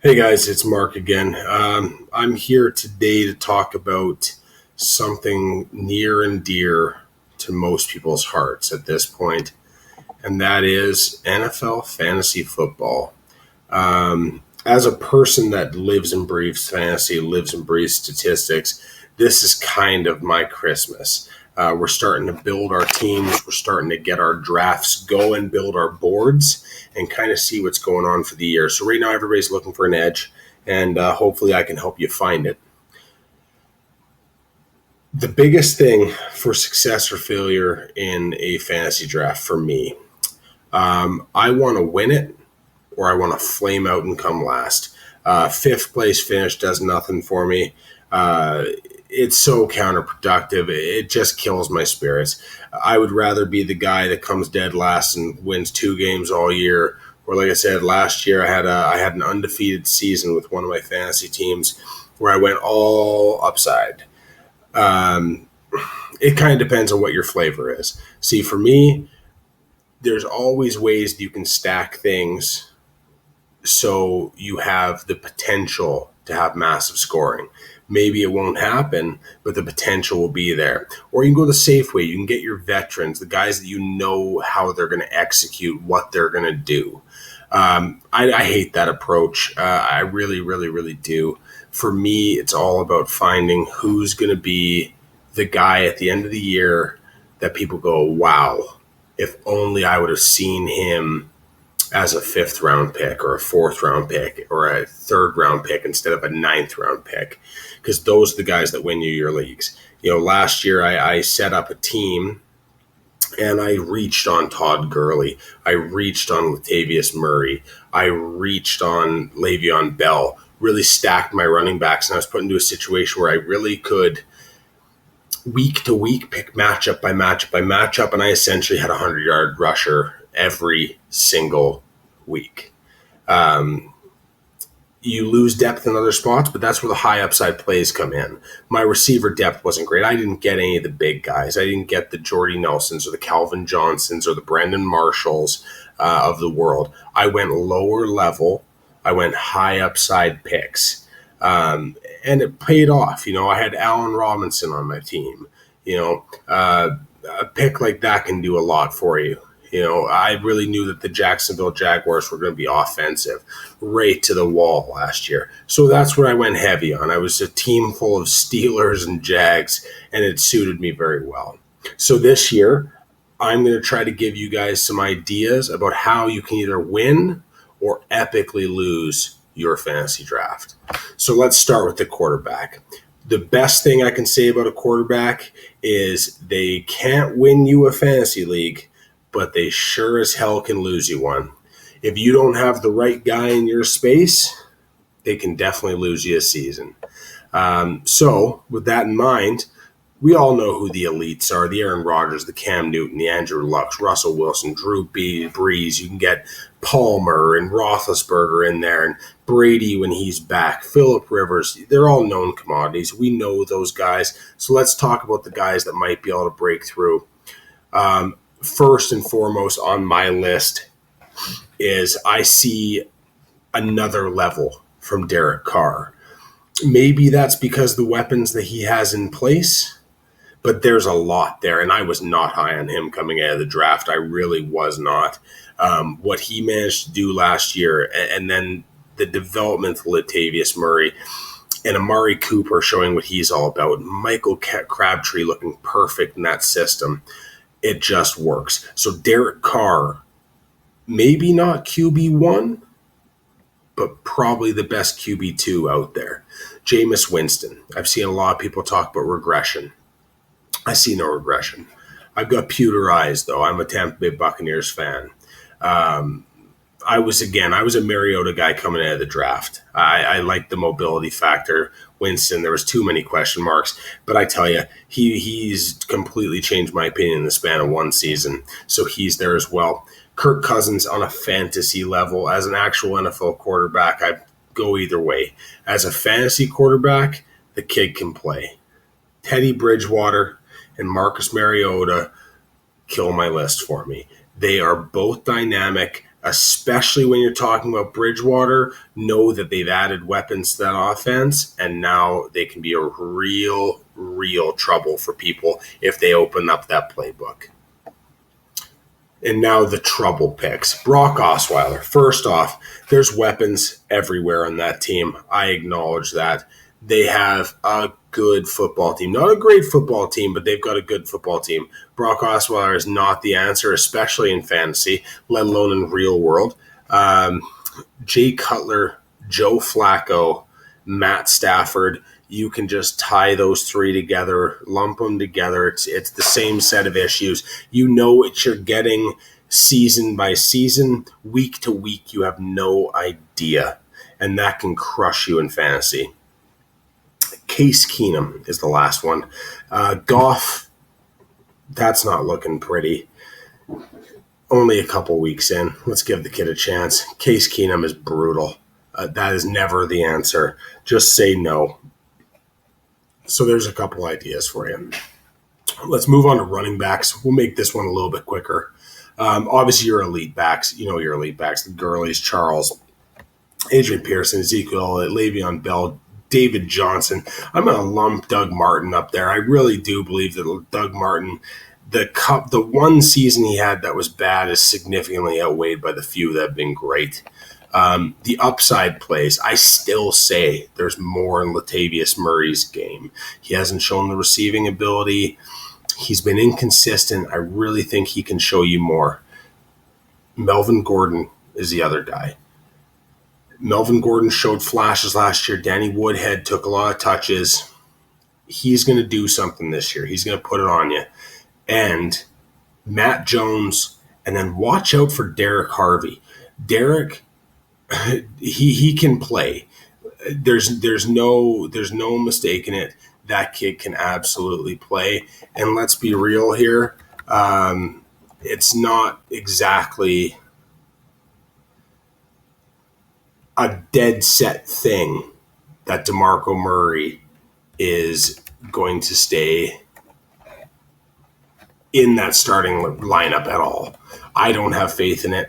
Hey guys, it's Mark again. I'm here today to talk about something near and dear to most people's hearts at this point, and that is NFL fantasy football. As a person that lives and breathes fantasy, lives and breathes statistics, this is kind of my Christmas. We're starting to build our teams. We're starting to get our drafts going, build our boards, and kind of see what's going on for the year. So right now, everybody's looking for an edge, and hopefully, I can help you find it. The biggest thing for success or failure in a fantasy draft for me, I want to win it or I want to flame out and come last. Fifth place finish does nothing for me. It's so counterproductive. It just kills my spirits. I would rather be the guy that comes dead last and wins two games all year. Or like I said, last year I had an undefeated season with one of my fantasy teams where I went all upside. Um, it kind of depends on what your flavor is. See, for me, there's always ways you can stack things so you have the potential to have massive scoring. Maybe it won't happen, but the potential will be there. Or you can go the safe way. You can get your veterans, the guys that you know how they're going to execute, what they're going to do. I hate that approach. I really, really, really do. For me, it's all about finding who's going to be the guy at the end of the year that people go, wow, if only I would have seen him as a fifth round pick or a fourth round pick or a third round pick instead of a ninth round pick, because those are the guys that win you your leagues. Last year I set up a team and I reached on Todd Gurley. I reached on Latavius Murray. I reached on Le'Veon Bell. Really stacked my running backs, and I was put into a situation where I really could week to week pick matchup by matchup by matchup, and I essentially had a 100-yard rusher every single week. Um, you lose depth in other spots, but that's where the high upside plays come in. My receiver depth wasn't great. I didn't get any of the big guys. I didn't get the Jordy Nelsons or the Calvin Johnsons or the Brandon Marshalls of the world. I went lower level. I went high upside picks. And it paid off. I had Allen Robinson on my team. A pick like that can do a lot for you. I really knew that the Jacksonville Jaguars were going to be offensive right to the wall last year. So that's where I went heavy on. I was a team full of Steelers and Jags, and it suited me very well. So this year, I'm going to try to give you guys some ideas about how you can either win or epically lose your fantasy draft. So let's start with the quarterback. The best thing I can say about a quarterback is they can't win you a fantasy league, but they sure as hell can lose you one. If you don't have the right guy in your space, they can definitely lose you a season. So, with that in mind, we all know who the elites are: the Aaron Rodgers, the Cam Newton, the Andrew Luck, Russell Wilson, Drew Brees. You can get Palmer and Roethlisberger in there, and Brady when he's back, Phillip Rivers. They're all known commodities. We know those guys. So let's talk about the guys that might be able to break through. First and foremost on my list is I see another level from Derek Carr. Maybe that's because the weapons that he has in place, but there's a lot there, and I was not high on him coming out of the draft. I really was not. What he managed to do last year, and then the development of Latavius Murray and Amari Cooper showing what he's all about. Michael Crabtree looking perfect in that system. It just works. So Derek Carr, maybe not QB1, but probably the best QB2 out there. Jameis Winston. I've seen a lot of people talk about regression. I see no regression. I've got pewter eyes, though. I'm a Tampa Bay Buccaneers fan. I was a Mariota guy coming out of the draft. I liked the mobility factor. Winston, there was too many question marks, but I tell you, he's completely changed my opinion in the span of one season. So he's there as well. Kirk Cousins on a fantasy level. As an actual NFL quarterback, I go either way. As a fantasy quarterback, the kid can play. Teddy Bridgewater and Marcus Mariota kill my list for me. They are both dynamic. especially when you're talking about Bridgewater. Know that they've added weapons to that offense, and now they can be a real trouble for people if they open up that playbook. And now the trouble picks. Brock Osweiler. First off, there's weapons everywhere on that team. I acknowledge that. They have a good football team. Not a great football team, but they've got a good football team. Brock Osweiler is not the answer, especially in fantasy, let alone in real world. Jay Cutler, Joe Flacco, Matt Stafford. You can just tie those three together, lump them together. It's the same set of issues. You know what you're getting season by season, week to week. You have no idea, and that can crush you in fantasy. Case Keenum is the last one. Goff, that's not looking pretty. Only a couple weeks in. Let's give the kid a chance. Case Keenum is brutal. That is never the answer. Just say no. So there's a couple ideas for you. Let's move on to running backs. We'll make this one a little bit quicker. Obviously, your elite backs. You know your elite backs. The Gurleys, Charles, Adrian Pearson, Ezekiel, Le'Veon Bell, David Johnson. I'm going to lump Doug Martin up there. I really do believe that Doug Martin, the one season he had that was bad is significantly outweighed by the few that have been great. The upside plays, I still say there's more in Latavius Murray's game. He hasn't shown the receiving ability. He's been inconsistent. I really think he can show you more. Melvin Gordon is the other guy. Melvin Gordon showed flashes last year. Danny Woodhead took a lot of touches. He's going to do something this year. He's going to put it on you. And Matt Jones, and then watch out for Derek Harvey. Derek, he can play. There's no mistaking it. That kid can absolutely play. And let's be real here. It's not exactly a dead set thing that DeMarco Murray is going to stay in that starting lineup at all. I don't have faith in it.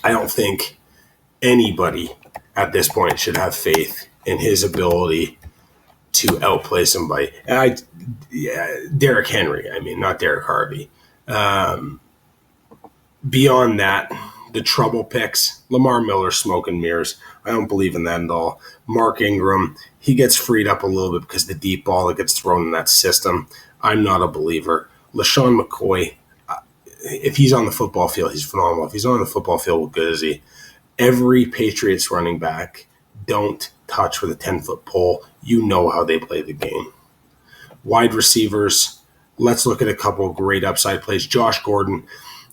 I don't think anybody at this point should have faith in his ability to outplay somebody. Derrick Henry, not Derek Harvey. Beyond that, the trouble picks, Lamar Miller, smoke and mirrors. I don't believe in that at all. Mark Ingram, he gets freed up a little bit because the deep ball that gets thrown in that system. I'm not a believer. LaShawn McCoy, if he's on the football field, he's phenomenal. If he's on the football field, what good is he? Every Patriots running back, don't touch with a 10-foot pole. You know how they play the game. Wide receivers, let's look at a couple of great upside plays. Josh Gordon,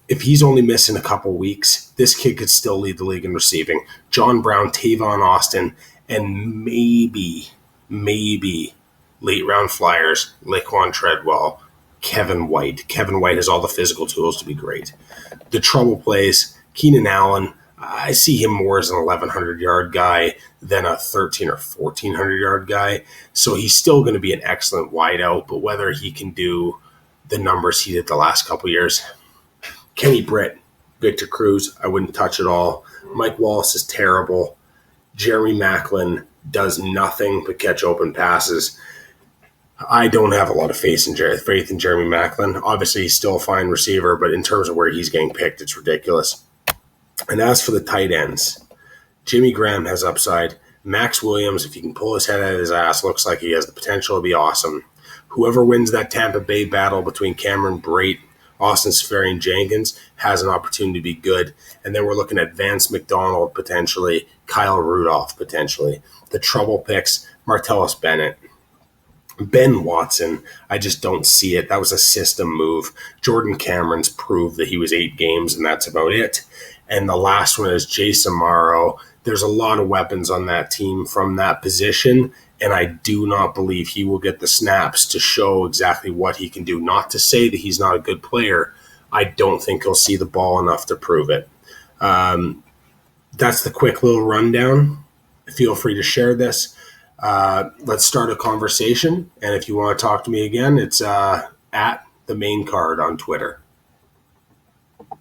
if he's only missing a couple weeks, this kid could still lead the league in receiving. John Brown, Tavon Austin, and maybe late round flyers, Laquan Treadwell, Kevin White. Kevin White has all the physical tools to be great. The trouble plays, Keenan Allen, I see him more as an 1,100-yard guy than a 1,300 or 1,400-yard guy. So he's still going to be an excellent wideout, but whether he can do the numbers he did the last couple years. Kenny Britt, Victor Cruz, I wouldn't touch at all. Mike Wallace is terrible. Jeremy Maclin does nothing but catch open passes. I don't have a lot of faith in Jeremy Maclin. Obviously, he's still a fine receiver, but in terms of where he's getting picked, it's ridiculous. And as for the tight ends, Jimmy Graham has upside. Max Williams, if he can pull his head out of his ass, looks like he has the potential to be awesome. Whoever wins that Tampa Bay battle between Cameron Brate, Austin Seferian-Jenkins has an opportunity to be good. And then we're looking at Vance McDonald potentially, Kyle Rudolph potentially. The trouble picks, Martellus Bennett. Ben Watson, I just don't see it. That was a system move. Jordan Cameron's proved that he was 8 games, and that's about it. And the last one is Jason Morrow. There's a lot of weapons on that team from that position, and I do not believe he will get the snaps to show exactly what he can do. Not to say that he's not a good player. I don't think he'll see the ball enough to prove it. That's the quick little rundown. Feel free to share this. Let's start a conversation. And if you want to talk to me again, it's at the main card on Twitter.